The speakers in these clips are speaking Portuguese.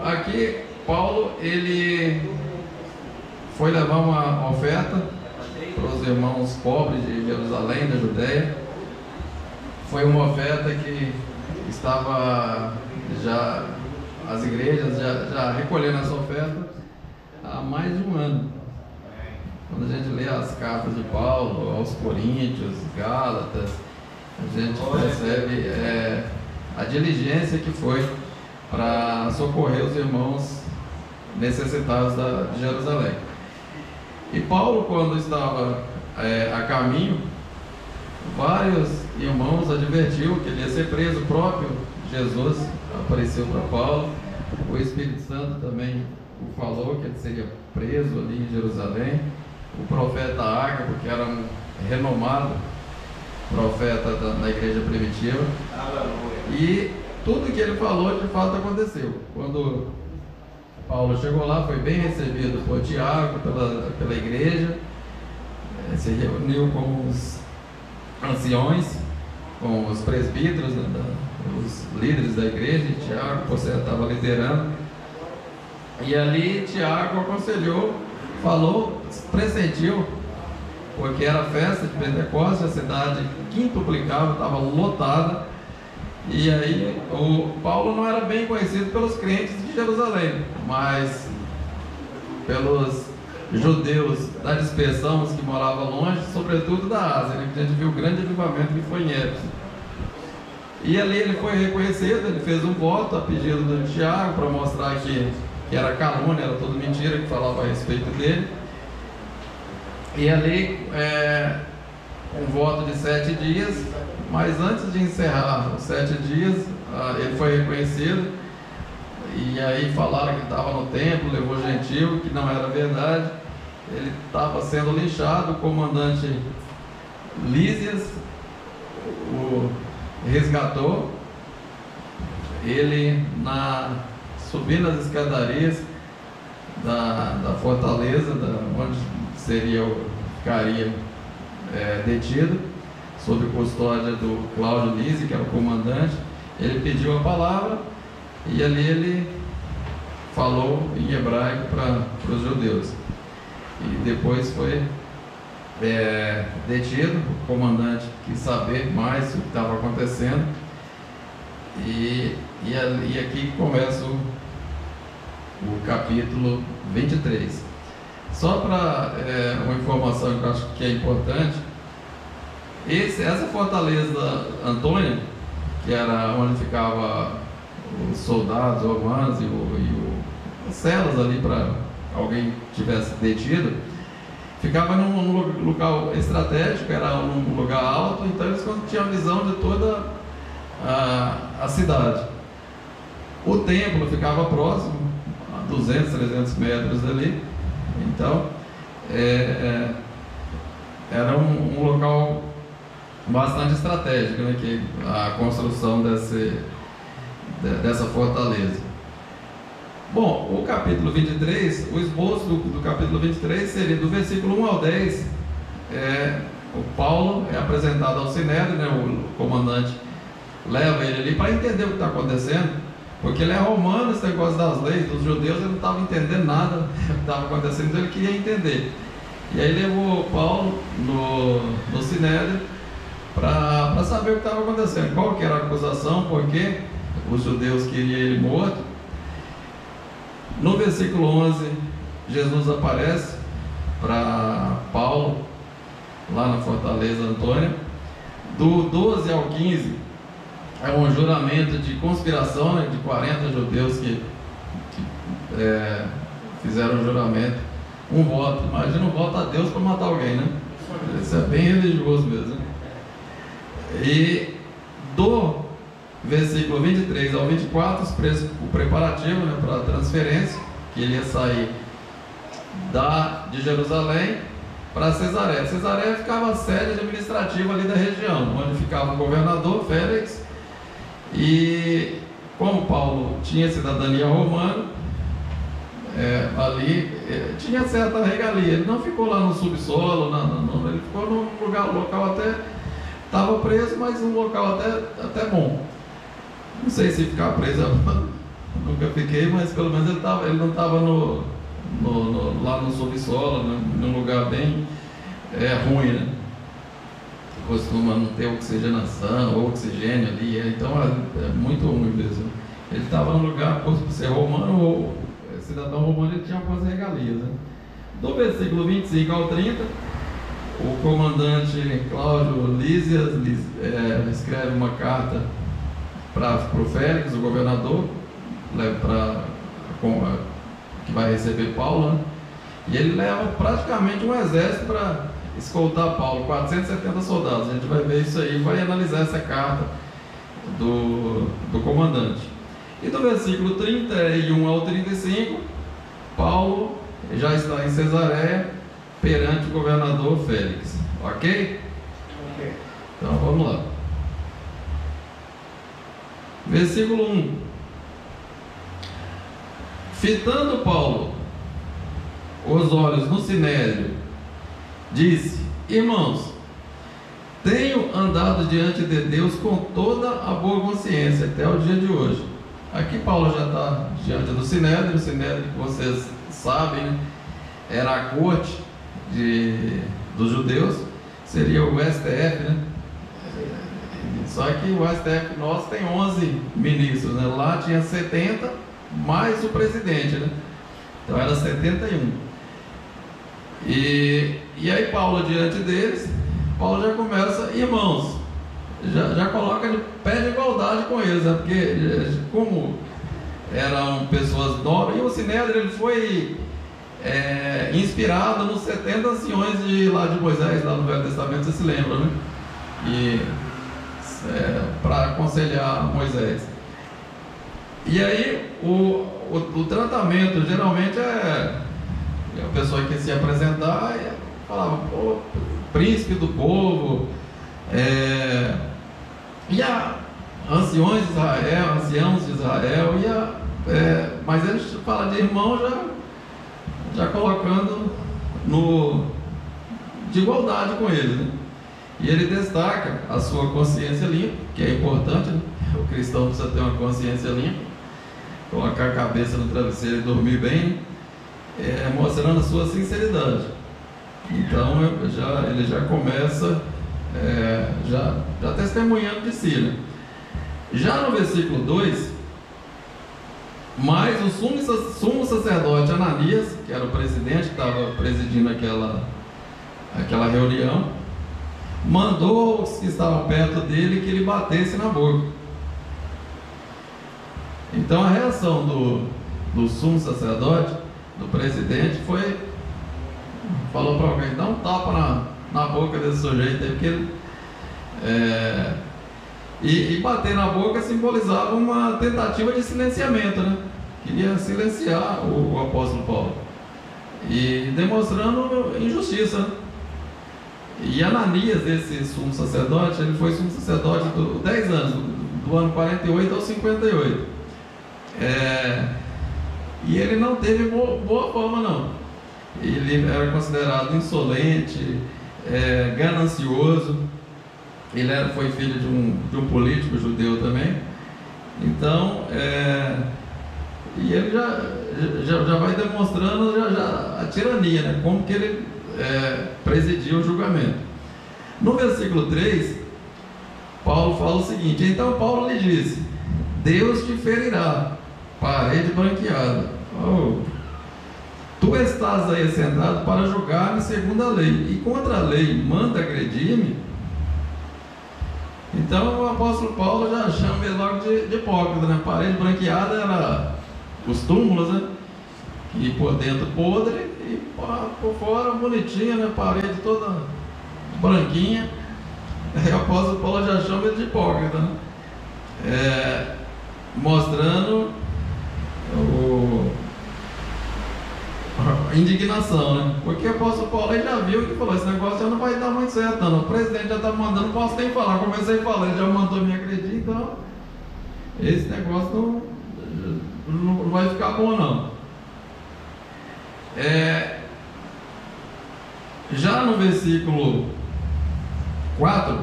Aqui, Paulo, ele foi levar uma oferta para os irmãos pobres de Jerusalém, da Judéia. Foi uma oferta que estava já, as igrejas já recolhendo essa oferta há mais de um ano. Quando a gente lê as cartas de Paulo aos Coríntios, Gálatas, a gente percebe a diligência que foi para socorrer os irmãos necessitados de Jerusalém. E Paulo, quando estava a caminho, vários irmãos advertiu que ele ia ser preso. O próprio Jesus apareceu para Paulo, o Espírito Santo também o falou que ele seria preso ali em Jerusalém. O profeta Ágabo, que era um renomado profeta na igreja primitiva, e tudo que ele falou de fato aconteceu. Quando Paulo chegou lá, foi bem recebido por Tiago, pela igreja, se reuniu com os anciões, com os presbíteros, os líderes da igreja, e Tiago, você estava liderando, e ali Tiago aconselhou, falou, pressentiu, porque era festa de Pentecostes, a cidade quintuplicava, estava lotada. E aí o Paulo não era bem conhecido pelos crentes de Jerusalém, mas pelos judeus da dispersão, os que moravam longe, sobretudo da Ásia, né? Que a gente viu o grande avivamento que foi em Éfeso. E ali ele foi reconhecido, ele fez um voto a pedido do Tiago para mostrar que era calúnia, era tudo mentira que falava a respeito dele. E ali um voto de 7 dias, mas antes de encerrar os 7 dias, ele foi reconhecido, e aí falaram que ele estava no templo, levou gentil, que não era verdade. Ele estava sendo linchado. O comandante Lísias o resgatou ele subindo as escadarias da fortaleza, onde ficaria detido, sob custódia do Cláudio Lise, que era o comandante. Ele pediu a palavra e ali ele falou em hebraico para os judeus. E depois foi detido. O comandante quis saber mais o que estava acontecendo. E aqui começa o capítulo 23. Só para uma informação que eu acho que é importante, essa fortaleza Antônia, que era onde ficavam os soldados romanos e as celas ali para alguém tivesse detido, ficava num local estratégico, era num lugar alto, então eles tinham a visão de toda a cidade. O templo ficava próximo, a 200, 300 metros dali. Então era um local bastante estratégico, né, que a construção dessa fortaleza. Bom, o capítulo 23, o esboço do capítulo 23 seria do versículo 1 ao 10. O Paulo é apresentado ao Sinédrio, né, o comandante leva ele ali para entender o que está acontecendo, porque ele é romano, esse negócio das leis dos judeus, ele não estava entendendo nada do que estava acontecendo, então ele queria entender. E aí levou Paulo no Sinédrio para saber o que estava acontecendo, qual que era a acusação, porque os judeus queriam ele morto. No versículo 11, Jesus aparece para Paulo, lá na fortaleza Antônia. Do 12 ao 15, é um juramento de conspiração, né, de 40 judeus que fizeram um juramento, um voto. Imagina um voto a Deus para matar alguém, né? Isso é bem religioso mesmo, né? E do versículo 23 ao 24, o preparativo, né, para a transferência, que ele ia sair de Jerusalém para Cesareia. Cesareia ficava a sede administrativa ali da região, onde ficava o governador Félix. E como Paulo tinha cidadania romana, ali tinha certa regalia. Ele não ficou lá no subsolo, ele ficou num local até, estava preso, mas um local até bom. Não sei se ficar preso nunca fiquei, mas pelo menos ele não estava lá no subsolo, num lugar bem ruim, né? Costuma não ter oxigenação ou oxigênio ali, então é muito ruim mesmo. Ele estava num lugar, por ser romano ou cidadão romano, ele tinha algumas regalias, né? Do versículo 25 ao 30, o comandante Cláudio Lísias escreve uma carta para o Félix, o governador, que vai receber Paulo, né? E ele leva praticamente um exército para escoltar Paulo, 470 soldados. A gente vai ver isso aí, vai analisar essa carta do comandante. E do versículo 31 ao 35, Paulo já está em Cesareia perante o governador Félix. Ok? Ok. Então vamos lá. Versículo 1. Fitando Paulo os olhos no sinédrio, disse: irmãos, tenho andado diante de Deus com toda a boa consciência até o dia de hoje. Aqui Paulo já está diante do sinédrio. O sinédrio, que vocês sabem, né, era a corte dos judeus, seria o STF, né? Só que o STF nosso tem 11 ministros, né? Lá tinha 70 mais o presidente, né? Então era 71. E aí Paulo diante deles, Paulo já começa: irmãos, já coloca de pé de igualdade com eles, né? Porque como eram pessoas nobres, e o sinédrio ele foi inspirado nos 70 anciões de Moisés, lá no Velho Testamento, você se lembra, né? E para aconselhar Moisés. E aí o tratamento geralmente a pessoa que se apresentar falava: pô, príncipe do povo, e anciões de Israel, anciãos de Israel, mas eles falam de irmão já colocando de igualdade com eles, né? E ele destaca a sua consciência limpa, que é importante, né? O cristão precisa ter uma consciência limpa, colocar a cabeça no travesseiro e dormir bem, mostrando a sua sinceridade. Então ele já começa já testemunhando de si, né? Já no versículo 2, mas o sumo sacerdote Ananias, que era o presidente que estava presidindo aquela reunião, mandou os que estavam perto dele que ele batesse na boca. Então a reação do sumo sacerdote, do presidente, falou para alguém: dá um tapa na boca desse sujeito aí, porque ele, e bater na boca simbolizava uma tentativa de silenciamento, né? Queria silenciar o apóstolo Paulo, e demonstrando injustiça, né? E Ananias, esse sumo sacerdote, ele foi sumo sacerdote 10 anos, do ano 48 ao 58. E ele não teve boa fama, não. Ele era considerado insolente, ganancioso. Ele foi filho de um político judeu também. Então, e ele já vai demonstrando a tirania, né? Como que ele presidiu o julgamento. No versículo 3, Paulo fala o seguinte: então Paulo lhe disse: Deus te ferirá, parede branqueada. Tu estás aí sentado para julgar-me segundo a lei, e contra a lei manda agredir-me? Então o apóstolo Paulo já chama ele logo de hipócrita, né? Parede branqueada era os túmulos, né? E por dentro podre e por fora bonitinha, né? Parede toda branquinha. Aí o apóstolo Paulo já chama ele de hipócrita, né? Mostrando a indignação, né? Porque o apóstolo Paulo aí já viu que falou: esse negócio já não vai dar muito certo, não. O presidente já está mandando, não posso nem falar. Comecei a falar, ele já mandou me agredir, então esse negócio não vai ficar bom, não. Já no versículo 4,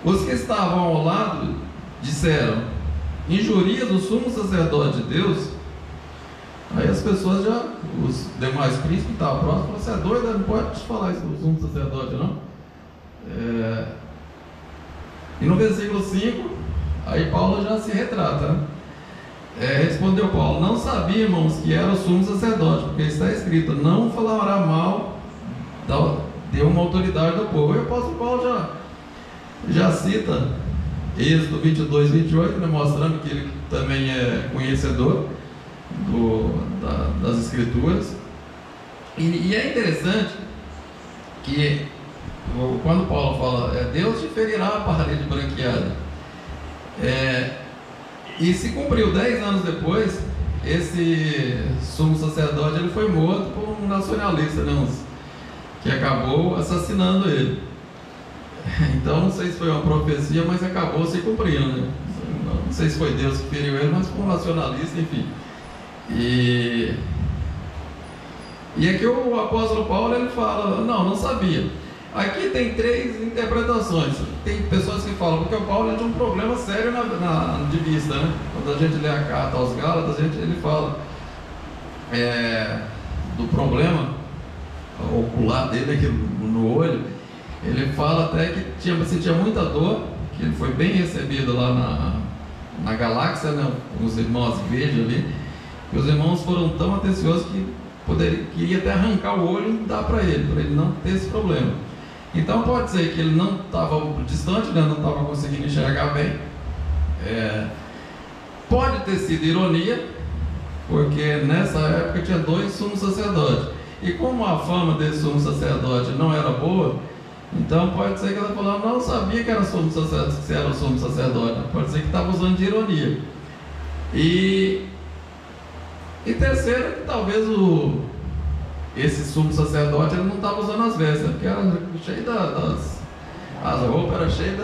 os que estavam ao lado disseram: injurias o sumo sacerdote de Deus, aí as pessoas já, os demais príncipes que estavam próximos, falaram: você é doido, não pode falar isso do sumo sacerdote, não. E no versículo 5, aí Paulo já se retrata, né? Respondeu Paulo: não sabia, irmãos, que era o sumo sacerdote, porque está escrito: não falará mal de uma autoridade do povo. E o apóstolo Paulo já cita Êxodo 22, 28, né, mostrando que ele também é conhecedor das escrituras. E é interessante que quando Paulo fala: Deus te ferirá a parede branqueada, e se cumpriu 10 anos depois, esse sumo sacerdote ele foi morto por um nacionalista, né, que acabou assassinando ele. Então não sei se foi uma profecia, mas acabou se cumprindo, né? Não sei se foi Deus que feriu ele, mas foi um nacionalista, enfim. E aqui o apóstolo Paulo ele fala: não sabia. Aqui tem 3 interpretações. Tem pessoas que falam, porque o Paulo tinha um problema sério de vista, né? Quando a gente lê a carta aos Gálatas, ele fala do problema ocular dele aqui no olho. Ele fala até que sentia muita dor, que ele foi bem recebido lá na galáxia, né? Os irmãos vejam ali, e os irmãos foram tão atenciosos que queria até arrancar o olho e dar para ele não ter esse problema. Então pode ser que ele não estava distante, né? Não estava conseguindo enxergar bem. Pode ter sido ironia, porque nessa época tinha 2 sumos sacerdotes, e como a fama desse sumo sacerdote não era boa, então pode ser que ela falou: não sabia que era sumo sacerdote, que era o sumo sacerdote. Pode ser que estava usando de ironia. E terceiro, que talvez esse sumo sacerdote ele não estava usando as vestes, porque era cheio as roupas eram cheias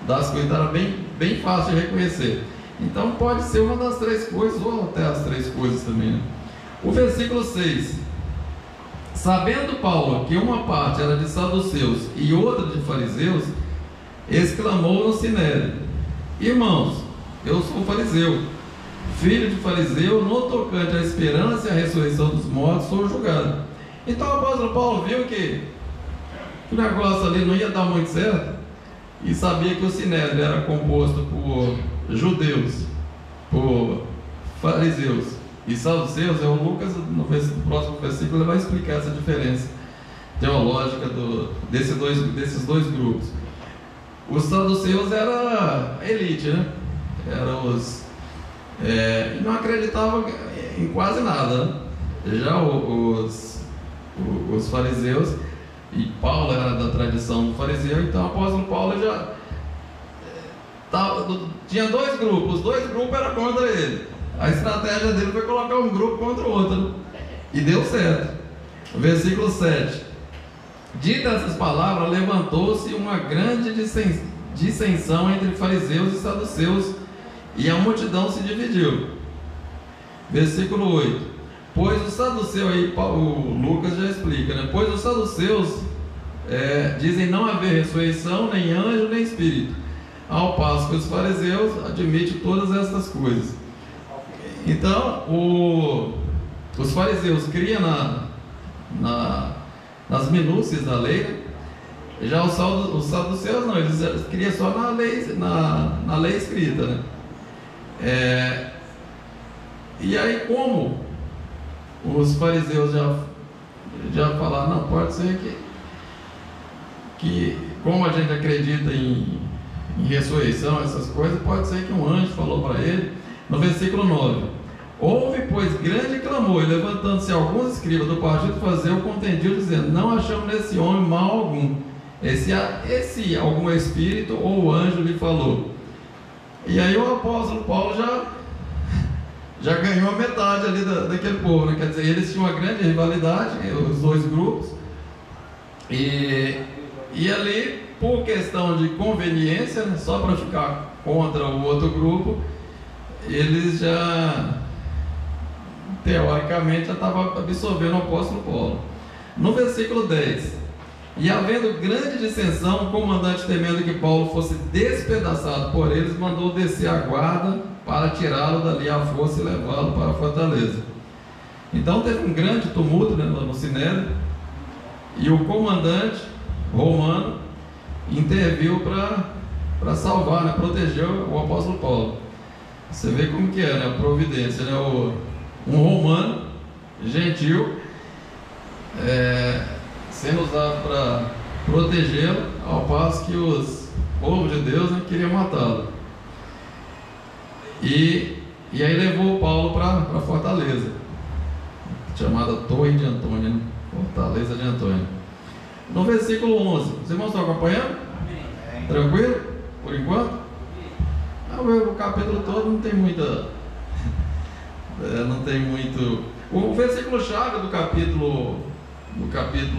das coisas, então era bem fácil de reconhecer. Então pode ser uma das 3 coisas, ou até as 3 coisas também, né? O versículo 6: sabendo Paulo que uma parte era de saduceus e outra de fariseus, exclamou no sinédrio: irmãos, eu sou fariseu, filho de fariseu, no tocante à esperança e à ressurreição dos mortos sou julgado. Então o apóstolo Paulo viu que o negócio ali não ia dar muito certo, e sabia que o sinédrio era composto por judeus, por fariseus e saduceus. O Lucas, no próximo versículo, ele vai explicar essa diferença teológica desses dois grupos. Os saduceus era a elite, né? Eram não acreditavam em quase nada, né? Já os fariseus, e Paulo era da tradição do fariseu, então o apóstolo Paulo já tinha 2 grupos, os 2 grupos eram contra ele. A estratégia dele foi colocar um grupo contra o outro, né? E deu certo. Versículo 7: ditas essas palavras, levantou-se uma grande dissensão entre fariseus e saduceus, e a multidão se dividiu. Versículo 8: pois os saduceus, aí o Lucas já explica, né? Pois os saduceus dizem não haver ressurreição, nem anjo, nem espírito, ao passo que os fariseus admitem todas estas coisas. Então os fariseus criam nas minúcias da lei, né? Já os saduceus não, eles criam só na lei escrita, né? E aí, como os fariseus já falaram: não, pode ser que como a gente acredita em ressurreição, essas coisas, pode ser que um anjo falou para ele. No versículo 9: houve, pois, grande clamor, e levantando-se alguns escribas do partido fariseu, contendiam, dizendo: não achamos nesse homem mal algum, esse algum espírito ou anjo lhe falou. E aí o apóstolo Paulo já ganhou a metade ali daquele povo, né? Quer dizer, eles tinham uma grande rivalidade, os 2 grupos, e ali, por questão de conveniência, né, só para ficar contra o outro grupo, eles já teoricamente já estavam absorvendo o apóstolo Paulo. No versículo 10: E havendo grande dissensão, o comandante, temendo que Paulo fosse despedaçado por eles, mandou descer a guarda para tirá-lo dali à força e levá-lo para a fortaleza. Então teve um grande tumulto, né, no Sinédrio, e o comandante romano interviu para salvar, né, proteger o apóstolo Paulo. Você vê como que é, né, a providência, né, um romano gentil sendo usado para protegê-lo, ao passo que os povos de Deus, né, queriam matá-lo. E aí levou Paulo para a fortaleza, chamada Torre de Antônio, né? Fortaleza de Antônio. No versículo 11, os irmãos estão acompanhando? Amém. Tranquilo? Por enquanto? O capítulo todo não tem muita... não tem muito... O versículo chave do capítulo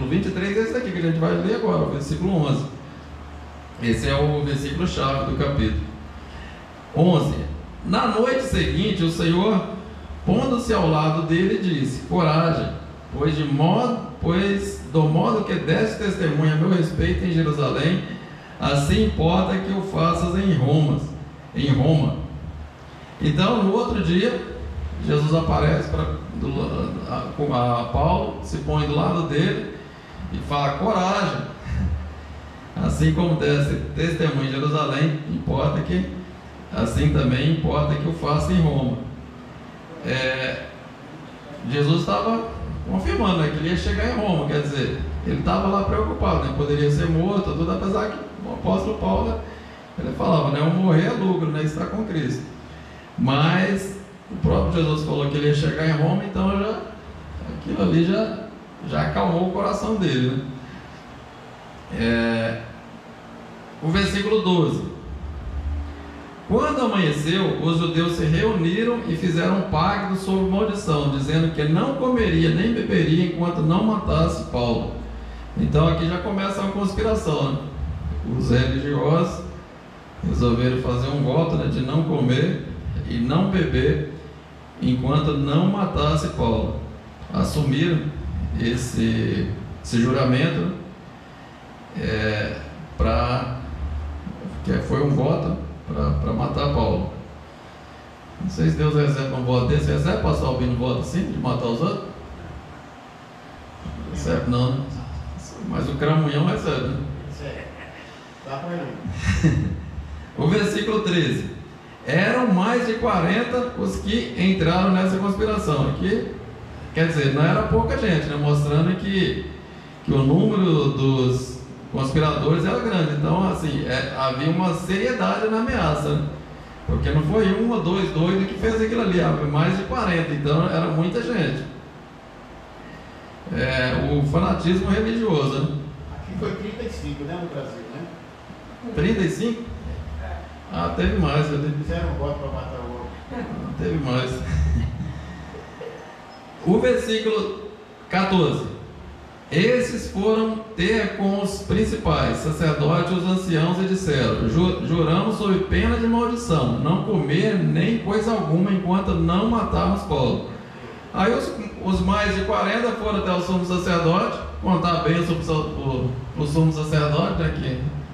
23 é esse aqui que a gente vai ler agora, o versículo 11. Esse é o versículo chave do capítulo 11. Na noite seguinte, o Senhor, pondo-se ao lado dele, disse: coragem, pois do modo que deste testemunho a meu respeito em Jerusalém, assim importa que o faças em Roma. Então, no outro dia, Jesus aparece a Paulo, se põe do lado dele e fala: coragem, assim como deste testemunho em Jerusalém, importa que assim também importa que o faça em Roma. Jesus estava confirmando, né, que ele ia chegar em Roma, quer dizer, ele estava lá preocupado, né, poderia ser morto, tudo, apesar que o apóstolo Paulo, né, ele falava, né, o morrer é lucro, né, estar com Cristo. Mas o próprio Jesus falou que ele ia chegar em Roma, então aquilo ali já acalmou o coração dele, né? O versículo 12: quando amanheceu, os judeus se reuniram e fizeram um pacto sob maldição, dizendo que não comeria nem beberia enquanto não matasse Paulo. Então aqui já começa uma conspiração, né? Os religiosos resolveram fazer um voto, né, de não comer e não beber enquanto não matasse Paulo. Assumiram esse juramento, que foi um voto para matar Paulo. Não sei se Deus recebe um voto desse. Recebe, pastor Albino, voto assim, de matar os outros? Recebe não, né? Mas o cramunhão recebe, né? Dá para ele. O versículo 13: eram mais de 40 os que entraram nessa conspiração. Aqui, quer dizer, não era pouca gente, né? Mostrando que o número dos conspiradores era grande. Então, assim, havia uma seriedade na ameaça, né? Porque não foi um ou dois doidos que fez aquilo ali, havia mais de 40, então era muita gente. O fanatismo religioso, né? Aqui foi 35, né, no Brasil, né? 35? Ah, teve mais. Fizeram um voto para matar o outro. Teve mais. O versículo 14: esses foram ter com os principais sacerdotes e os anciãos e disseram: juramos sob pena de maldição não comer nem coisa alguma enquanto não matarmos Paulo. Aí os mais de 40 foram até o sumo sacerdote contar bem o sumo sacerdote, né,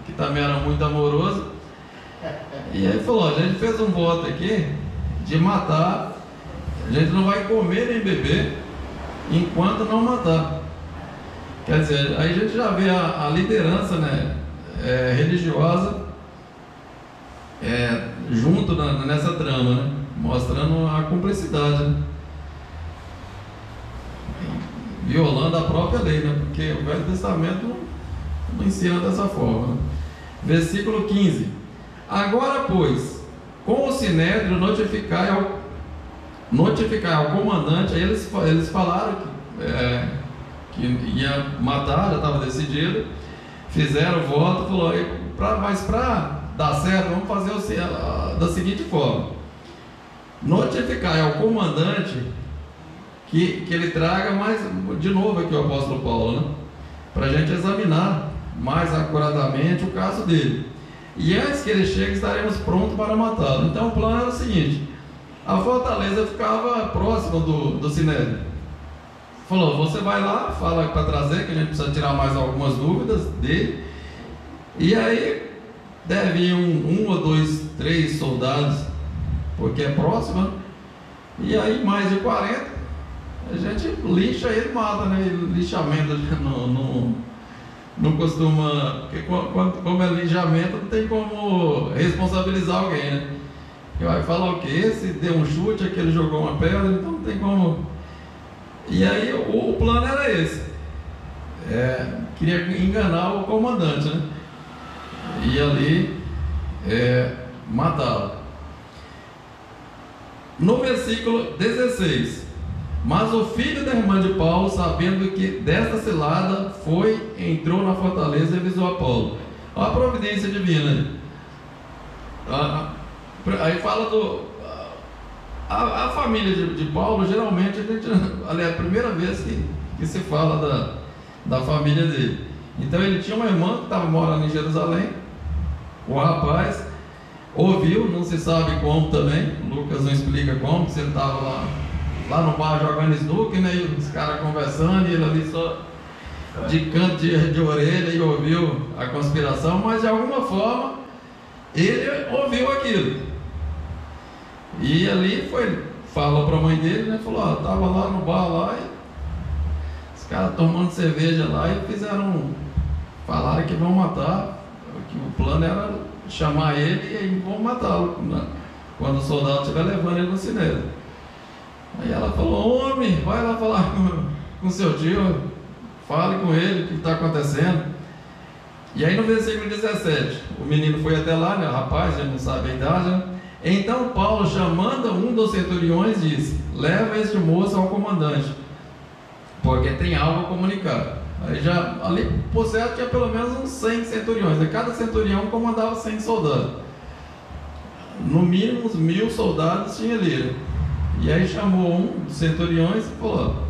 que também era muito amoroso. E aí falou: a gente fez um voto aqui de matar, a gente não vai comer nem beber enquanto não matar. Quer dizer, aí a gente já vê a liderança, né, religiosa junto nessa trama, né, mostrando a cumplicidade, né, violando a própria lei, né, porque o Velho Testamento não ensina dessa forma, né. Versículo 15: agora, pois, com o Sinédrio notificai ao comandante. Aí eles falaram que ia matar, já estava decidido, fizeram o voto, falou: mas para dar certo, vamos fazer da seguinte forma: notificar ao comandante que ele traga mais, de novo aqui o apóstolo Paulo, né, para a gente examinar mais acuradamente o caso dele, e antes que ele chegue estaremos prontos para matá-lo. Então o plano era o seguinte: a fortaleza ficava próxima do Sinédrio, falou: você vai lá, fala para trazer, que a gente precisa tirar mais algumas dúvidas dele. E aí deve ir um ou dois, 3 soldados, porque é próximo, né? E aí mais de 40, a gente lixa ele e mata, né? Lixamento não costuma, porque como é lixamento, não tem como responsabilizar alguém, né? E vai falar o que? Esse deu um chute, aquele jogou uma pedra, então não tem como. E aí o plano era esse. Queria enganar o comandante, né? E ali matá-lo. No versículo 16: mas o filho da irmã de Paulo, sabendo que desta cilada entrou na fortaleza e avisou a Paulo. Olha a providência divina. Aí fala a família de Paulo, geralmente ali é a primeira vez que se fala da família dele. Então ele tinha uma irmã que estava morando em Jerusalém. O rapaz ouviu, não se sabe como também, Lucas não explica como, se ele estava lá no bar jogando snooker, né, e os caras conversando, e ele ali só de canto de orelha, e ouviu a conspiração, mas de alguma forma ele ouviu aquilo. E ali falou para a mãe dele, né, falou: estava lá no bar lá, e os caras tomando cerveja lá, e falaram que vão matar, que o plano era chamar ele e aí vão matá-lo, né, quando o soldado estiver levando ele no cinema. Aí ela falou: homem, vai lá falar com seu tio, fale com ele o que está acontecendo. E aí no versículo 17, o menino foi até lá, né, o rapaz, ele não sabe a idade, né? Então Paulo, chamando um dos centuriões, disse: leva este moço ao comandante, porque tem algo a comunicar. Aí ali por certo tinha pelo menos uns 100 centuriões, né? Cada centurião comandava 100 soldados, no mínimo uns 1000 soldados tinha ali. E aí chamou um dos centuriões e falou: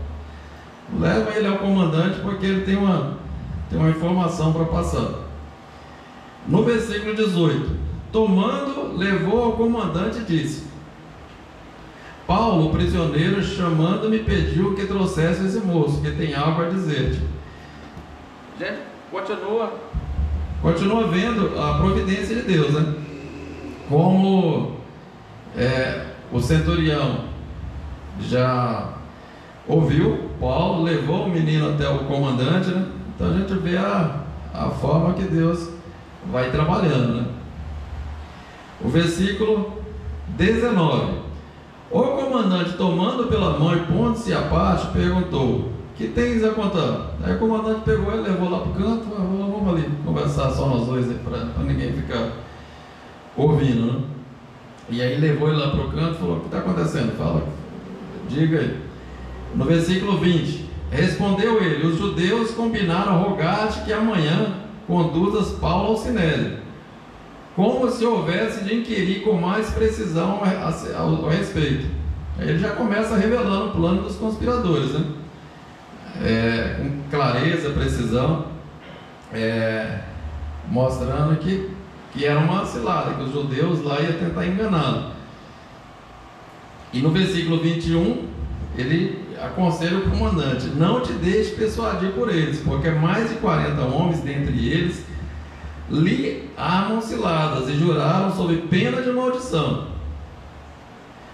leva ele ao comandante, porque ele tem uma informação para passar. No versículo 18, tomando, levou ao comandante e disse: Paulo, o prisioneiro, chamando-me, pediu que trouxesse esse moço, que tem algo a dizer-te. Gente, continua vendo a providência de Deus, né? Como o centurião já ouviu Paulo, levou o menino até o comandante, né? Então a gente vê a forma que Deus vai trabalhando, né? O versículo 19: o comandante, tomando pela mão e pondo-se à parte, perguntou: que tens a contar? Aí o comandante pegou ele, levou lá para o canto. Vamos ali conversar só nós dois, para ninguém ficar ouvindo, né? E aí levou ele lá para o canto e falou: o que está acontecendo? Fala, diga aí. No versículo 20, respondeu ele: os judeus combinaram rogar-te que amanhã conduzas Paulo ao sinédrio, como se houvesse de inquirir com mais precisão ao respeito. Aí ele já começa revelando o plano dos conspiradores, né? Com clareza, precisão, mostrando que era uma cilada, que os judeus lá iam tentar enganá-lo. E no versículo 21, ele aconselha o comandante: não te deixe persuadir por eles, porque mais de 40 homens dentre eles lhe armam ciladas e juraram sob pena de maldição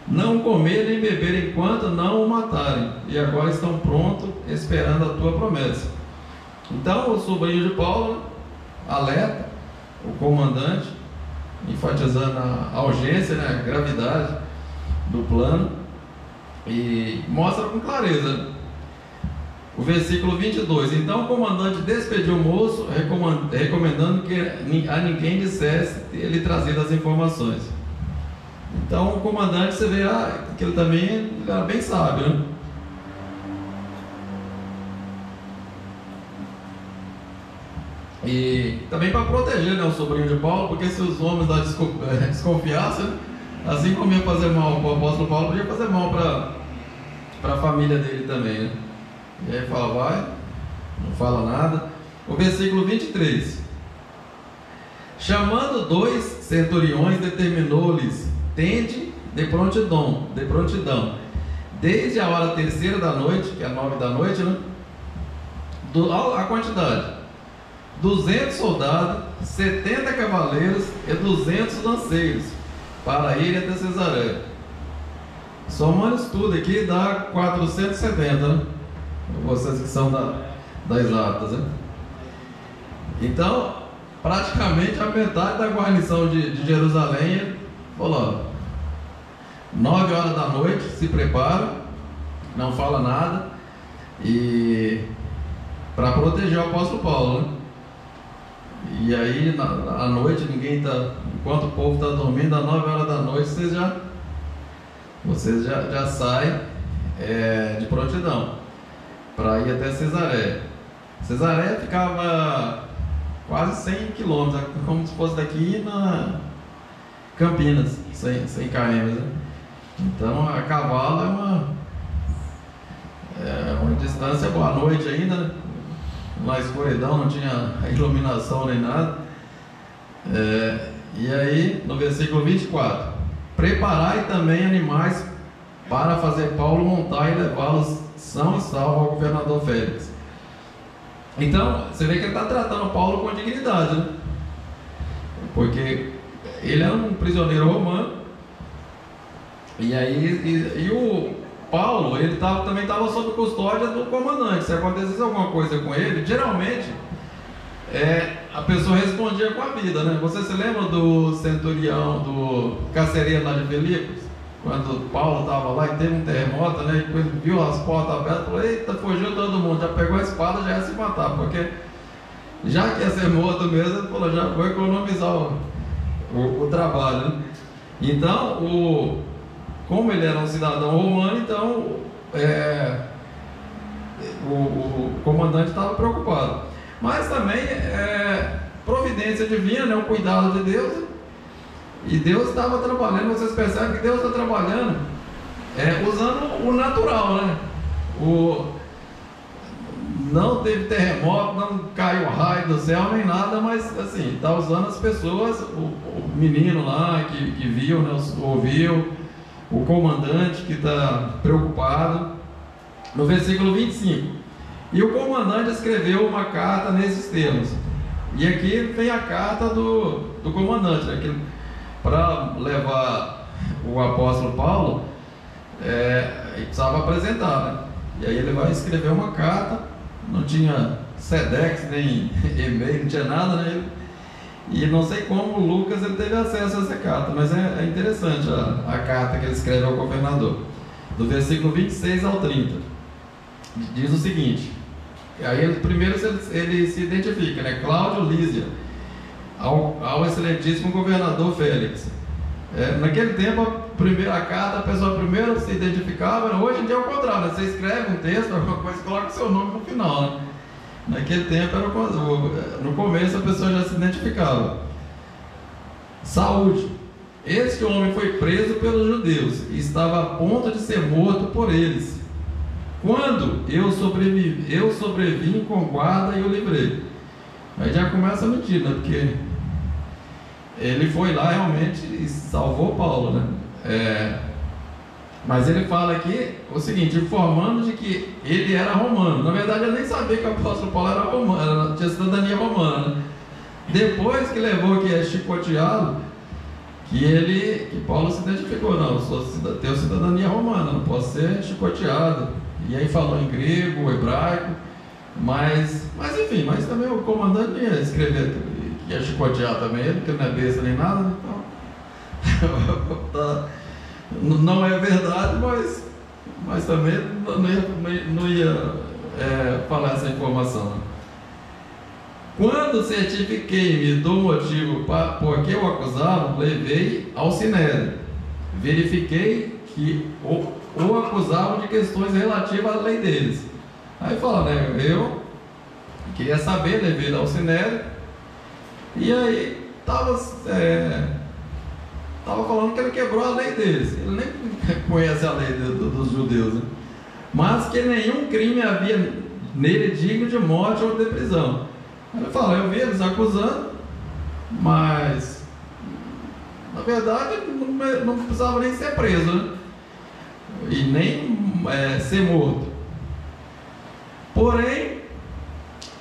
não comer nem beber enquanto não o matarem, e agora estão prontos esperando a tua promessa. Então o sobrinho de Paulo alerta o comandante, enfatizando a urgência, né, a gravidade do plano, e mostra com clareza. O versículo 22: então o comandante despediu o moço, recomendando que a ninguém dissesse ele trazido as informações. Então o comandante, você vê que ele também era bem sábio, né? E também para proteger, né, o sobrinho de Paulo, porque se os homens lá desconfiassem, assim como ia fazer mal para o apóstolo Paulo, podia fazer mal para a família dele também, né? E aí fala: vai, não fala nada. O versículo 23: chamando 2 centuriões, determinou-lhes: tende de prontidão, desde a hora terceira da noite, que é 9 da noite, né? A quantidade: 200 soldados, 70 cavaleiros e 200 lanceiros, para ir até Cesareia. Somando isso tudo aqui, dá 470, né? Vocês que são das exatas, né? Então, praticamente a metade da guarnição de Jerusalém falou: 9 horas da noite, se prepara, não fala nada, e para proteger o apóstolo Paulo, né? E aí à noite ninguém está, enquanto o povo está dormindo, às 9 horas da noite vocês já saem de prontidão para ir até Cesareia. Cesareia ficava quase 100 quilômetros, como se fosse daqui na Campinas, 100 km, né? Então a cavalo é uma distância boa. À noite ainda, né? Na escuridão, não tinha iluminação nem nada. E aí no versículo 24: preparai também animais para fazer Paulo montar e levá-los são e salvo ao governador Félix. Então você vê que ele está tratando Paulo com dignidade, né? Porque ele era um prisioneiro romano, e aí o Paulo, ele também estava sob custódia do comandante. Se acontecesse alguma coisa com ele, geralmente a pessoa respondia com a vida, né? Você se lembra do centurião do carcereiro lá de Filipos? Quando Paulo estava lá e teve um terremoto, né? E ele viu as portas abertas, falou: eita, fugiu todo mundo, já pegou a espada, já ia se matar, porque já que ia ser morto mesmo, ele falou: já vou economizar o trabalho, né? Então, como ele era um cidadão romano, então o comandante estava preocupado. Mas também providência divina, né? O cuidado de Deus. E Deus estava trabalhando. Vocês percebem que Deus está trabalhando usando o natural, né? Não teve terremoto, não caiu raio do céu nem nada, mas assim, está usando as pessoas, o menino lá que viu, né? Ouviu, o comandante que está preocupado. No versículo 25: e o comandante escreveu uma carta nesses termos. E aqui vem a carta do comandante, né? Para levar o apóstolo Paulo, ele precisava apresentar, né? E aí ele vai escrever uma carta. Não tinha Sedex, nem e-mail, não tinha nada, né? E não sei como o Lucas ele teve acesso a essa carta, mas é interessante a carta que ele escreve ao governador. Do versículo 26 ao 30, diz o seguinte: aí primeiro ele se identifica, né? Cláudio Lísia, ao excelentíssimo governador Félix. Naquele tempo, a carta, a pessoa primeiro se identificava, né? Hoje em dia é o contrário, né? Você escreve um texto, alguma coisa, coloca o seu nome no final, né? Naquele tempo, no começo, a pessoa já se identificava. Saúde: este homem foi preso pelos judeus e estava a ponto de ser morto por eles, quando eu sobrevim com guarda e o livrei. Aí já começa a mentir, né? Porque ele foi lá realmente e salvou Paulo, né? Mas ele fala aqui o seguinte, informando de que ele era romano. Na verdade, ele nem sabia que o apóstolo Paulo era romano, tinha cidadania romana, né? Depois que levou que é chicoteado, que Paulo se identificou: não, eu tenho cidadania romana, não posso ser chicoteado. E aí falou em grego, hebraico, mas enfim, mas também o comandante ia escrever que ia chicotear também ele, porque não é besta nem nada, né? Então não é verdade, mas também não ia falar essa informação, né? Quando certifiquei-me do motivo por que o acusavam, levei ao Sinédrio. Verifiquei que o acusavam de questões relativas à lei deles. Aí fala, né? Eu queria saber, levei ao Sinédrio. E aí estava falando que ele quebrou a lei deles. Ele nem conhece a lei dos judeus, né? Mas que nenhum crime havia nele digno de morte ou de prisão. Aí ele fala, eu vi eles acusando, mas na verdade não precisava nem ser preso, né? E nem ser morto. Porém,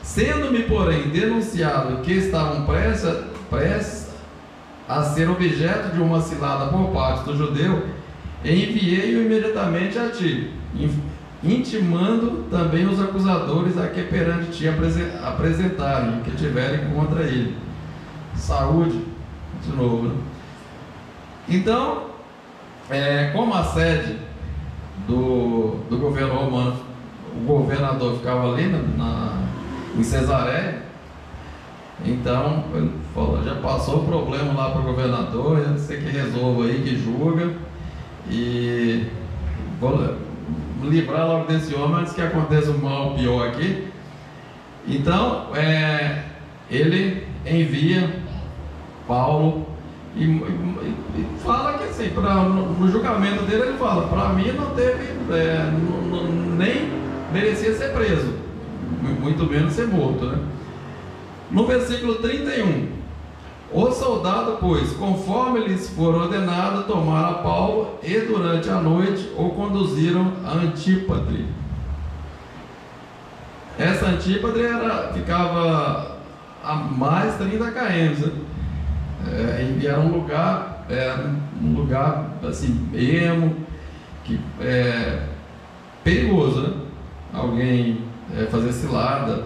sendo-me, denunciado que estavam prestes a ser objeto de uma cilada por parte do judeu, enviei-o imediatamente a ti, intimando também os acusadores a que perante ti apresentarem o que tiverem contra ele. Saúde, de novo, né? Então, como a sede do governo romano, o governador ficava ali em Cesareia, então ele falou, já passou o problema lá para o governador, você que resolva aí, que julga, e vou me livrar logo desse homem antes que aconteça um mal pior aqui. Então ele envia Paulo e fala que assim, no julgamento dele ele fala, para mim não teve, nem merecia ser preso, muito menos ser morto, né? No versículo 31, o soldado, pois, conforme lhes for ordenado, tomaram a Paulo e durante a noite o conduziram a Antípatre. Essa Antípatre ficava a mais 30 km, e era um lugar assim, ermo, perigoso, né? Alguém fazer cilada.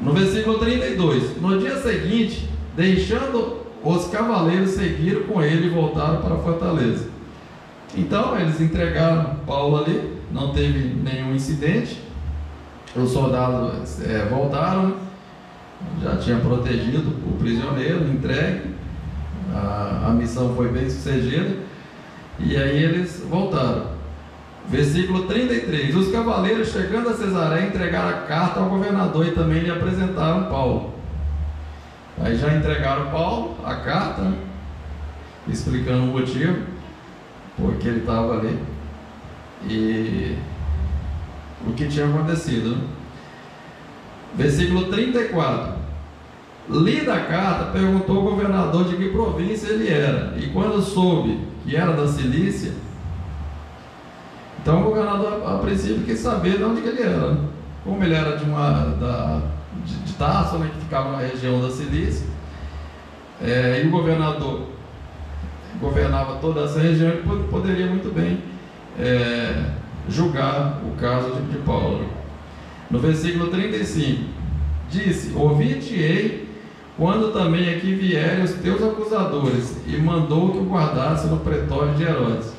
No versículo 32, no dia seguinte, deixando os cavaleiros, seguiram com ele e voltaram para a fortaleza. Então eles entregaram Paulo ali, não teve nenhum incidente. Os soldados voltaram, já tinha protegido o prisioneiro, entregue, a missão foi bem sucedida, e aí eles voltaram. Versículo 33, os cavaleiros, chegando a Cesareia, entregaram a carta ao governador e também lhe apresentaram Paulo. Aí já entregaram Paulo a carta, né? Explicando o motivo porque ele estava ali e o que tinha acontecido, né? Versículo 34, lida a carta, perguntou ao governador de que província ele era, e quando soube que era da Cilícia, então o governador a princípio quis saber de onde que ele era, né? Como ele era de Tarso, né, que ficava na região da Cilícia, e o governador governava toda essa região, ele poderia muito bem julgar o caso de Paulo. No versículo 35, disse, ouvi-te-ei quando também aqui vierem os teus acusadores, e mandou que o guardasse no pretório de Herodes.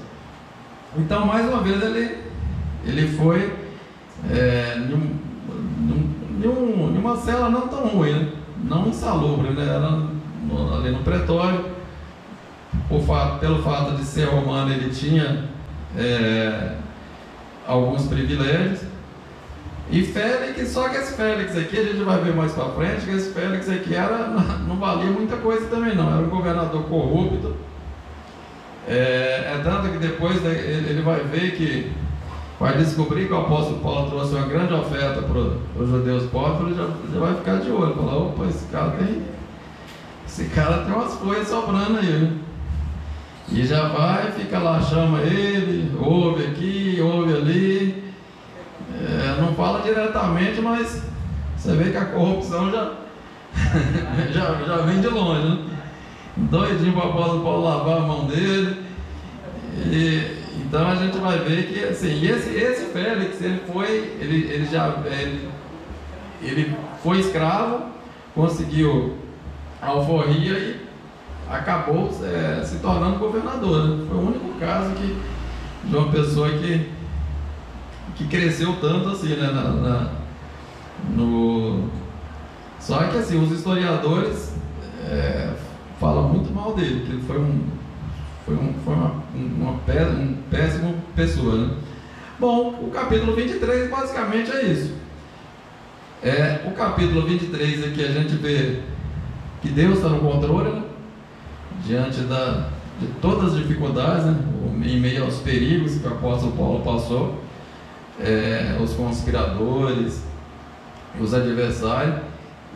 Então, mais uma vez, ele foi numa cela não tão ruim, né? Não insalubre, né? Era ali no pretório. Pelo fato de ser romano, ele tinha alguns privilégios. E Félix, só que esse Félix aqui, a gente vai ver mais para frente, que esse Félix aqui não valia muita coisa também não, era um governador corrupto. Tanto que depois ele vai ver que vai descobrir que o apóstolo Paulo trouxe uma grande oferta para os judeus pobres, ele já vai ficar de olho, falar, opa, esse cara tem umas coisas sobrando aí, né? E já vai, fica lá, chama ele, ouve aqui, ouve ali, não fala diretamente, mas você vê que a corrupção já vem de longe, né? Doidinho para o apóstolo Paulo lavar a mão dele. Então a gente vai ver que assim, esse Félix, ele foi escravo, conseguiu a alforria e acabou se tornando governador, né? Foi o único caso de uma pessoa que cresceu tanto assim, né? Só que assim, os historiadores falam muito mal dele, que ele foi uma péssima pessoa, né? Bom, o capítulo 23 basicamente é isso. O capítulo 23 aqui a gente vê que Deus está no controle, né? Diante de todas as dificuldades, né? Em meio aos perigos que o apóstolo Paulo passou, os conspiradores, os adversários,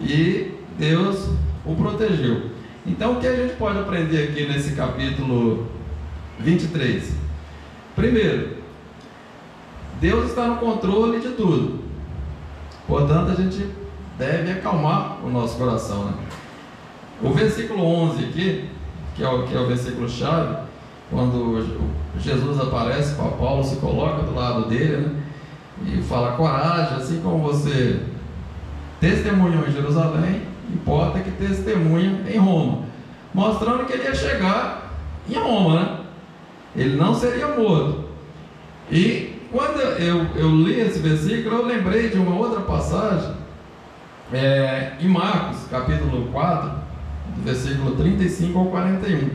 e Deus o protegeu. Então, o que a gente pode aprender aqui nesse capítulo 23? Primeiro, Deus está no controle de tudo. Portanto, a gente deve acalmar o nosso coração, né? O versículo 11 aqui, que é o versículo chave, quando Jesus aparece para Paulo, se coloca do lado dele, né? E fala: coragem, assim como você testemunhou em Jerusalém, importa que testemunha em Roma, mostrando que ele ia chegar em Roma, né? Ele não seria morto. E quando eu li esse versículo, eu lembrei de uma outra passagem, em Marcos, capítulo 4, do versículo 35 ao 41.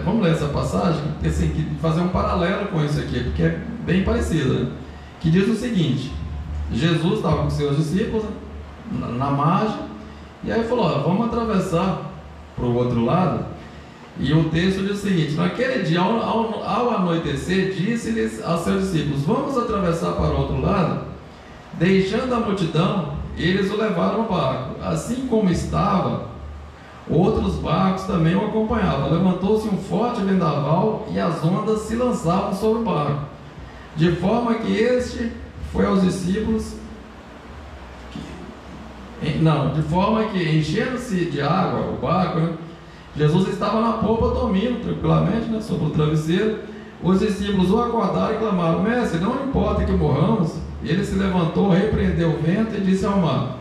Vamos ler essa passagem, porque tem que fazer um paralelo com isso aqui, porque é bem parecido, né? Que diz o seguinte: Jesus estava com seus discípulos na margem, e aí falou: vamos atravessar para o outro lado. E o texto diz o seguinte: naquele dia, ao anoitecer, disse-lhes aos seus discípulos: vamos atravessar para o outro lado. Deixando a multidão, eles o levaram no barco. Assim como estava, outros barcos também o acompanhavam. Levantou-se um forte vendaval e as ondas se lançavam sobre o barco, de forma que este foi aos discípulos, de forma que, enchendo-se de água o barco, né, Jesus estava na popa dormindo tranquilamente, né, sobre o travesseiro. Os discípulos o acordaram e clamaram: mestre, não importa que morramos. Ele se levantou, repreendeu o vento e disse ao mar: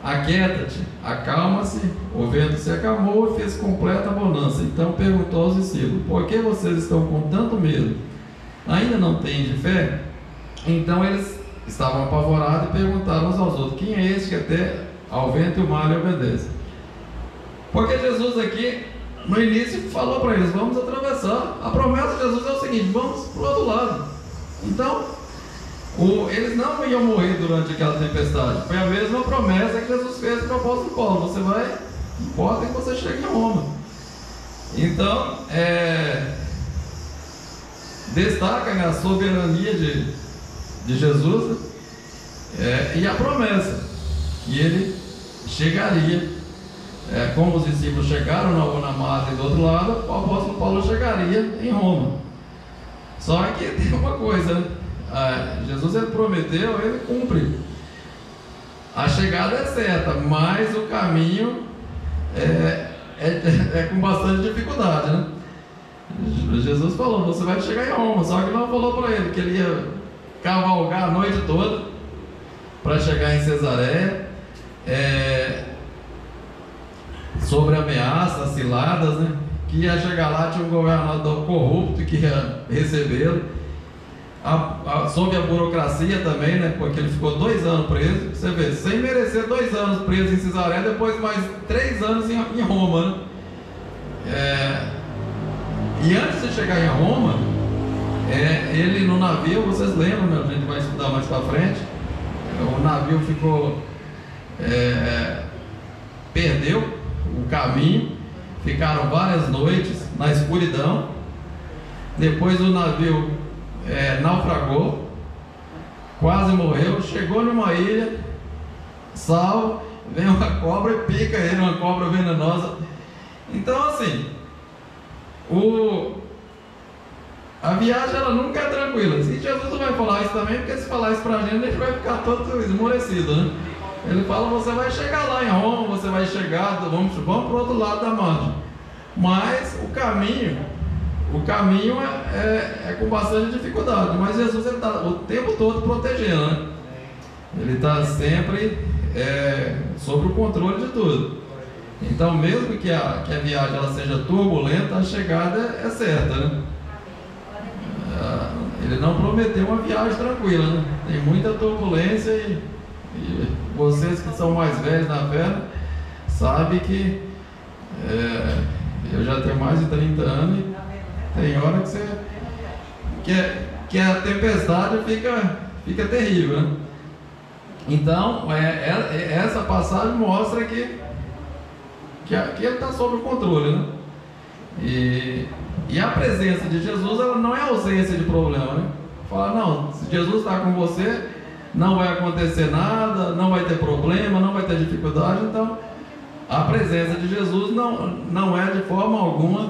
aquieta-te, acalma-se. O vento se acalmou e fez completa bonança. Então perguntou aos discípulos: por que vocês estão com tanto medo? Ainda não têm de fé? Então eles estavam apavorados e perguntaram uns aos outros: quem é este que até ao vento e o mar lhe obedece? Porque Jesus aqui, no início, falou para eles: vamos atravessar. A promessa de Jesus é o seguinte: vamos para o outro lado. Então, eles não iam morrer durante aquela tempestade. Foi a mesma promessa que Jesus fez para o apóstolo Paulo: você vai, importa que você chegue em Roma. Então, destaca, né, a soberania de Jesus, e a promessa que ele chegaria. Como os discípulos chegaram na margem do outro lado, o apóstolo Paulo chegaria em Roma. Só que tem uma coisa, né? Jesus, ele prometeu, ele cumpre. A chegada é certa, mas o caminho é com bastante dificuldade, né? Jesus falou: você vai chegar em Roma. Só que não falou para ele que ele ia cavalgar a noite toda para chegar em Cesareia, sobre ameaças, ciladas, né? Que ia chegar lá, tinha um governador corrupto que ia recebê-lo, sob a burocracia também, né? Porque ele ficou 2 anos preso. Você vê, sem merecer 2 anos preso em Cesareia, depois mais 3 anos em Roma, né? E antes de chegar em Roma, ele no navio, vocês lembram, né? A gente vai estudar mais para frente. O navio ficou, perdeu o caminho, ficaram várias noites na escuridão. Depois o navio naufragou, quase morreu, chegou numa ilha, salvo, vem uma cobra e pica ele, uma cobra venenosa. Então, assim, a viagem, ela nunca é tranquila. E Jesus não vai falar isso também, porque se falar isso pra gente, a gente vai ficar todo esmorecido, né? Ele fala: você vai chegar lá em Roma, você vai chegar, vamos para o outro lado da margem. Mas o caminho é com bastante dificuldade. Mas Jesus está o tempo todo protegendo, né? Ele está sempre sob o controle de tudo. Então, mesmo que a viagem ela seja turbulenta, a chegada é certa, né? Ele não prometeu uma viagem tranquila, né? Tem muita turbulência e vocês que são mais velhos na fé sabem que eu já tenho mais de 30 anos e tem hora que a tempestade fica terrível, né? Então, essa passagem mostra que ele está sob o controle, né? E a presença de Jesus, ela não é ausência de problema, né? Fala: não, se Jesus está com você, não vai acontecer nada, não vai ter problema, não vai ter dificuldade. Então, a presença de Jesus não é de forma alguma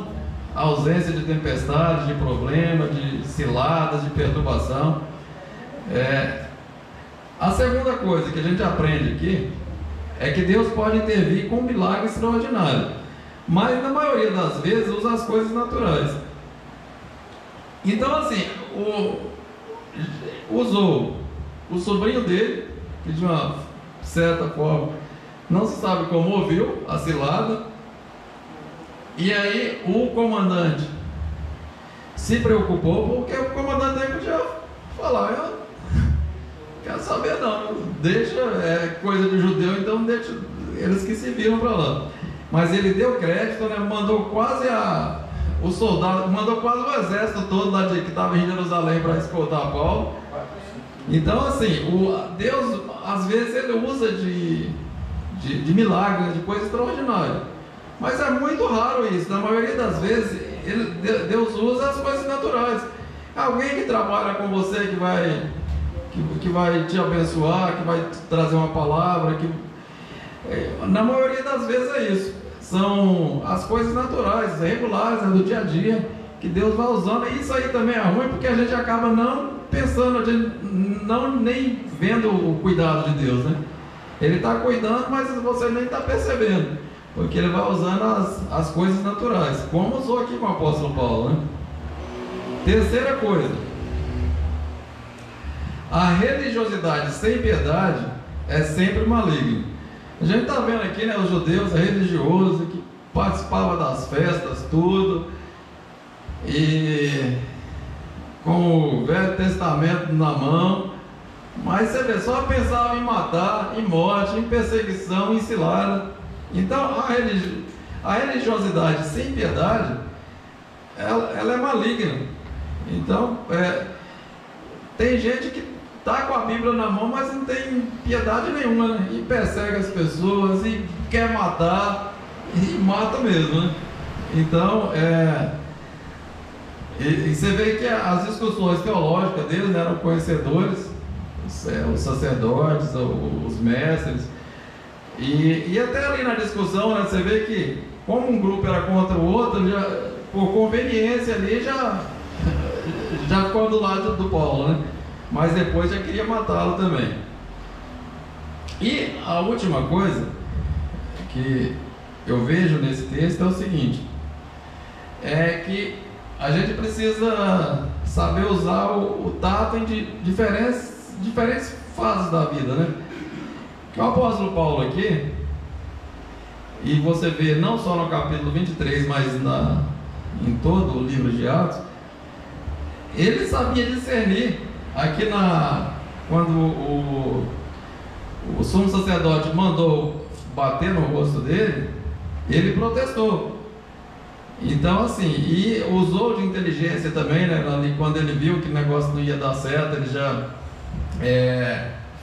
ausência de tempestade, de problema, de ciladas, de perturbação. A segunda coisa que a gente aprende aqui é que Deus pode intervir com um milagre extraordinário, mas na maioria das vezes usa as coisas naturais. Então, assim, usou o sobrinho dele, que de uma certa forma não se sabe como ouviu a cilada, e aí o comandante se preocupou, porque o comandante aí podia falar: eu não quero saber não, deixa, é coisa de judeu, então deixa eles que se viram para lá. Mas ele deu crédito, né? Mandou quase o soldado, mandou quase o exército todo lá que estava em Jerusalém para escoltar Paulo. Então, assim, Deus às vezes ele usa de milagres, de coisa extraordinária, mas é muito raro isso. Na maioria das vezes Deus usa as coisas naturais. Alguém que trabalha com você, que vai te abençoar, que vai te trazer uma palavra, na maioria das vezes é isso. São as coisas naturais, regulares, do dia a dia, que Deus vai usando. E isso aí também é ruim, porque a gente acaba não pensando, a gente não nem vendo o cuidado de Deus, né? Ele está cuidando, mas você nem está percebendo, porque ele vai usando as coisas naturais, como usou aqui com o apóstolo Paulo, né? Terceira coisa, a religiosidade sem piedade é sempre maligna. A gente está vendo aqui, né, os judeus religiosos que participavam das festas, tudo, e com o Velho Testamento na mão, mas você vê, só pensava em matar, em morte, em perseguição, em cilada. Então a religiosidade sem piedade, ela é maligna. Então tem gente que está com a Bíblia na mão, mas não tem piedade nenhuma, né? E persegue as pessoas, e quer matar, e mata mesmo, né? Então, e você vê que as discussões teológicas deles, né, eram conhecedores, os sacerdotes, os mestres, e até ali na discussão, né, você vê que como um grupo era contra o outro, por conveniência ali já ficou do lado do Paulo, né? Mas depois já queria matá-lo também. E a última coisa que eu vejo nesse texto é o seguinte: é que a gente precisa saber usar o tato em diferentes fases da vida, né? O apóstolo Paulo aqui, e você vê não só no capítulo 23, mas em todo o livro de Atos, ele sabia discernir. Aqui quando o sumo sacerdote mandou bater no rosto dele, ele protestou. Então, assim, e usou de inteligência também, né? Quando ele viu que o negócio não ia dar certo, ele já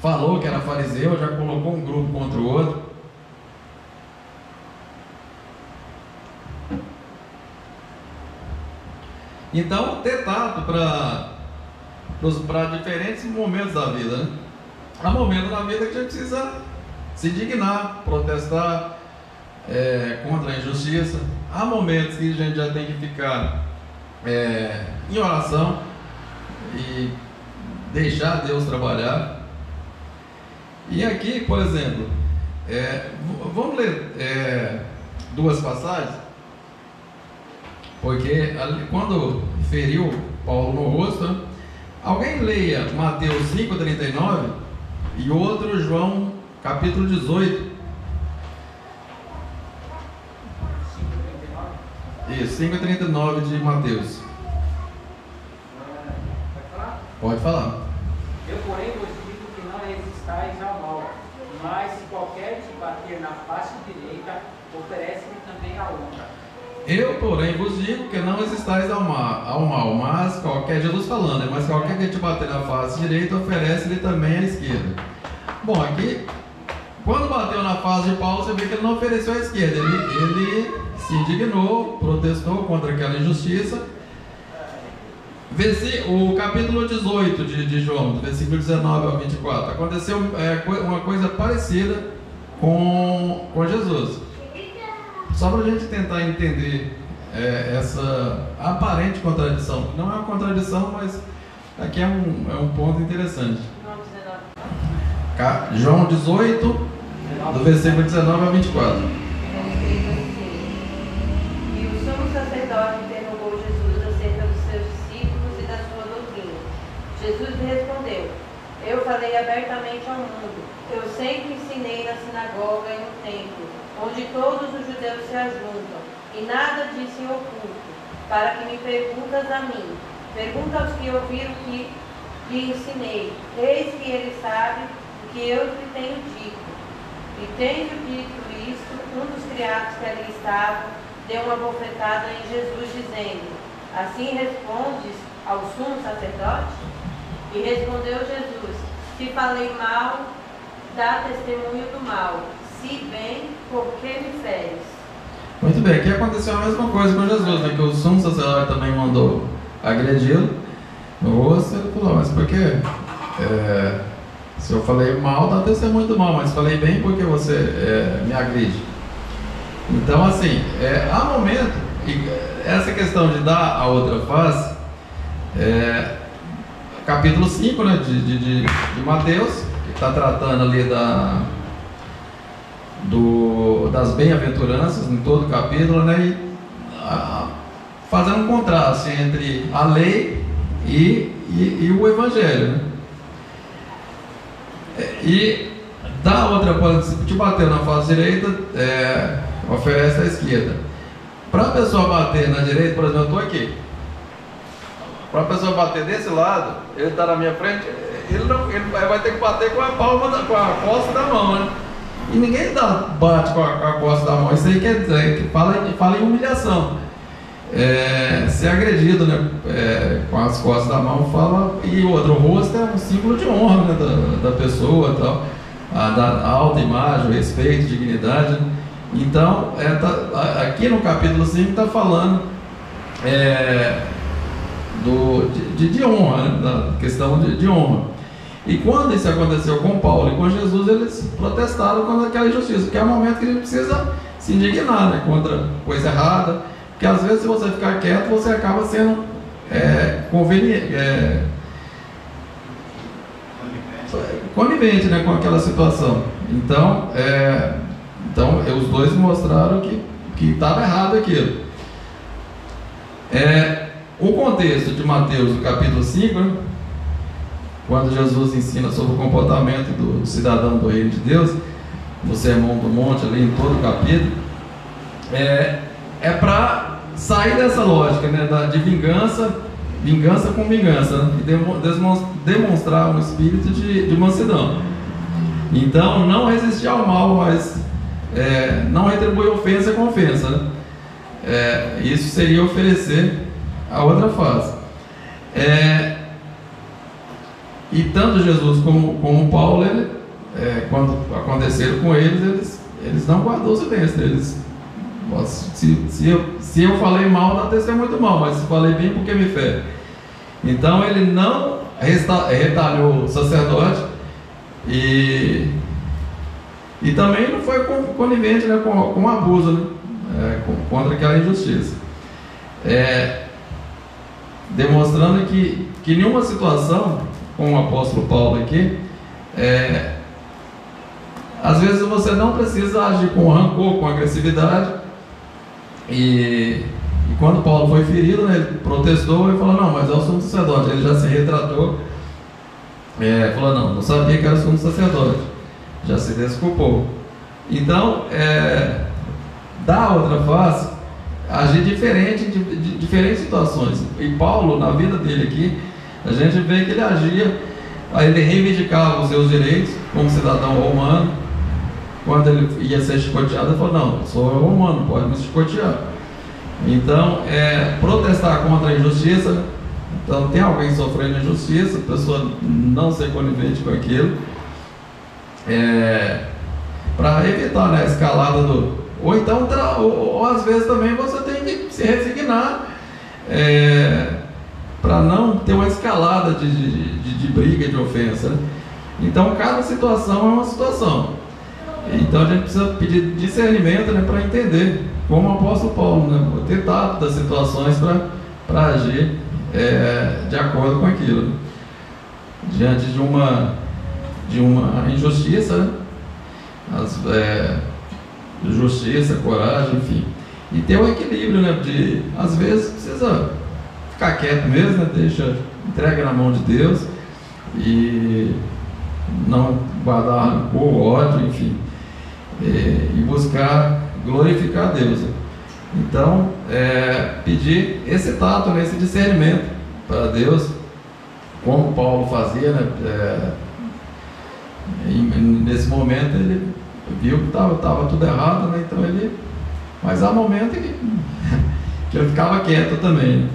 falou que era fariseu, já colocou um grupo contra o outro. Então, ter tato para diferentes momentos da vida, né? Há momentos na vida que a gente precisa se dignar, protestar contra a injustiça. Há momentos que a gente já tem que ficar em oração e deixar Deus trabalhar. E aqui, por exemplo, vamos ler duas passagens, porque quando feriu Paulo no rosto, né? Alguém leia Mateus 5,39 e outro João capítulo 18. Isso, 5,39 de Mateus. Pode falar. Eu, porém, vos digo que não resistais ao mal, mas se qualquer te bater na face direita, oferece-lhe também a outra. Eu, porém, vos digo que não resistais ao mal, mas qualquer, Jesus falando, né? Mas qualquer que te bater na face direita, oferece-lhe também a esquerda. Bom, aqui, quando bateu na face de Paulo, você vê que ele não ofereceu a esquerda, ele se indignou, protestou contra aquela injustiça. O capítulo 18 de João, do versículo 19 ao 24, aconteceu uma coisa parecida com Jesus. Só para a gente tentar entender essa aparente contradição. Não é uma contradição, mas aqui é um ponto interessante. João 18, do versículo 19 a 24. E o sumo sacerdote interrogou Jesus acerca dos seus discípulos e da sua doutrina. Jesus lhe respondeu: eu falei abertamente ao mundo. Eu sempre ensinei na sinagoga e no templo, onde todos os judeus se ajuntam, e nada disse em oculto. Para que me perguntas a mim? Pergunta aos que ouviram o que lhe ensinei. Eis que ele sabe o que eu lhe tenho dito. E tendo dito isto, um dos criados que ali estavam deu uma bofetada em Jesus, dizendo: assim respondes ao sumo sacerdote? E respondeu Jesus: se falei mal, dá testemunho do mal. Se bem, por que me feres? Muito bem, aqui aconteceu a mesma coisa com Jesus, né? Que o sumo sacerdote também mandou agredi-lo no rosto. Ele falou: mas por quê? Se eu falei mal, dá testemunho do mal, mas falei bem porque você me agride. Então, assim, há momento, e essa questão de dar a outra face, capítulo 5, né, de Mateus, que está tratando ali das bem-aventuranças em todo o capítulo, né, e fazendo um contraste entre a lei e o evangelho, né? E da outra parte, se te bater na face direita, oferece à esquerda. Para a pessoa bater na direita, por exemplo, eu estou aqui. Para a pessoa bater desse lado, ele está na minha frente, ele vai ter que bater com a palma, com a costa da mão, né? E ninguém bate com a costa da mão. Isso aí quer dizer que fala em humilhação. Ser agredido, né, com as costas da mão, fala. E outro, o rosto é um símbolo de honra, né, da pessoa, tal, da alta imagem, respeito, dignidade, né? Então, aqui no capítulo 5 está falando de honra, né, da questão de honra. E quando isso aconteceu com Paulo e com Jesus, eles protestaram contra aquela injustiça, porque é um momento que a gente precisa se indignar, né, contra coisa errada, porque às vezes, se você ficar quieto, você acaba sendo conivente, né, com aquela situação. Então, os dois mostraram que estava errado aquilo. O contexto de Mateus, no capítulo 5, né, quando Jesus ensina sobre o comportamento do cidadão do reino de Deus, no Sermão do Monte, ali em todo o capítulo, para sair dessa lógica, né, de vingança com vingança, né, e demonstrar um espírito de mansidão. Então, não resistir ao mal, mas não retribuir ofensa com ofensa, né? Isso seria oferecer a outra face. E tanto Jesus como Paulo, quando aconteceram com eles não guardou o silêncio. Se eu falei mal, dá testemunho do mal, mas se falei bem, por que me fere? Então ele não retalhou o sacerdote e também não foi conivente, né, com o abuso, né, contra aquela injustiça. Demonstrando que nenhuma situação, como o apóstolo Paulo aqui, às vezes você não precisa agir com rancor, com agressividade. E quando Paulo foi ferido, né, ele protestou e falou: não, mas é o sumo sacerdote. Ele já se retratou, falou: não sabia que era o sumo sacerdote, já se desculpou. Então, da outra face, agir diferente de diferentes situações. E Paulo, na vida dele aqui, a gente vê que ele agia, ele reivindicava os seus direitos como cidadão romano. Quando ele ia ser chicoteado, ele falou: não, eu sou romano, pode me chicotear. Então, protestar contra a injustiça. Então, tem alguém sofrendo injustiça, a pessoa não ser conivente com aquilo, para evitar, né, a escalada ou então, ou às vezes também você tem que se resignar, para não ter uma escalada de briga, de ofensa, né? Então, cada situação é uma situação. Então a gente precisa pedir discernimento, né, para entender como o apóstolo Paulo, né? Ter tato das situações para agir de acordo com aquilo, né? Diante de uma injustiça, né? Justiça, coragem, enfim. E ter um equilíbrio, né? De, às vezes, precisa ficar quieto mesmo, né? Entrega na mão de Deus e não guardar rancor, ódio, enfim. E buscar glorificar Deus. Então, pedir esse tato, esse discernimento para Deus, como Paulo fazia, né? Nesse momento ele viu que estava tudo errado, né? Então mas há momentos que eu ficava quieto também, né?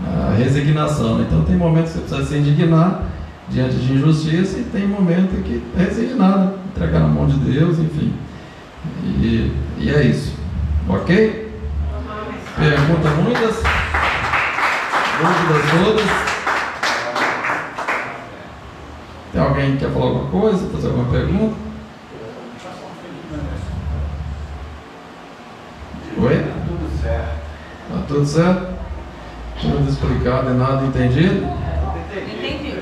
A resignação, né? Então tem momentos que você precisa se indignar diante de injustiça e tem momentos que resignar, né? Entregar na mão de Deus, enfim. E é isso, ok? Pergunta muitas, dúvidas todas. Tem alguém que quer falar alguma coisa, fazer alguma pergunta? Oi? Tudo certo. Tá tudo certo? Tudo explicado e nada entendido? Entendi.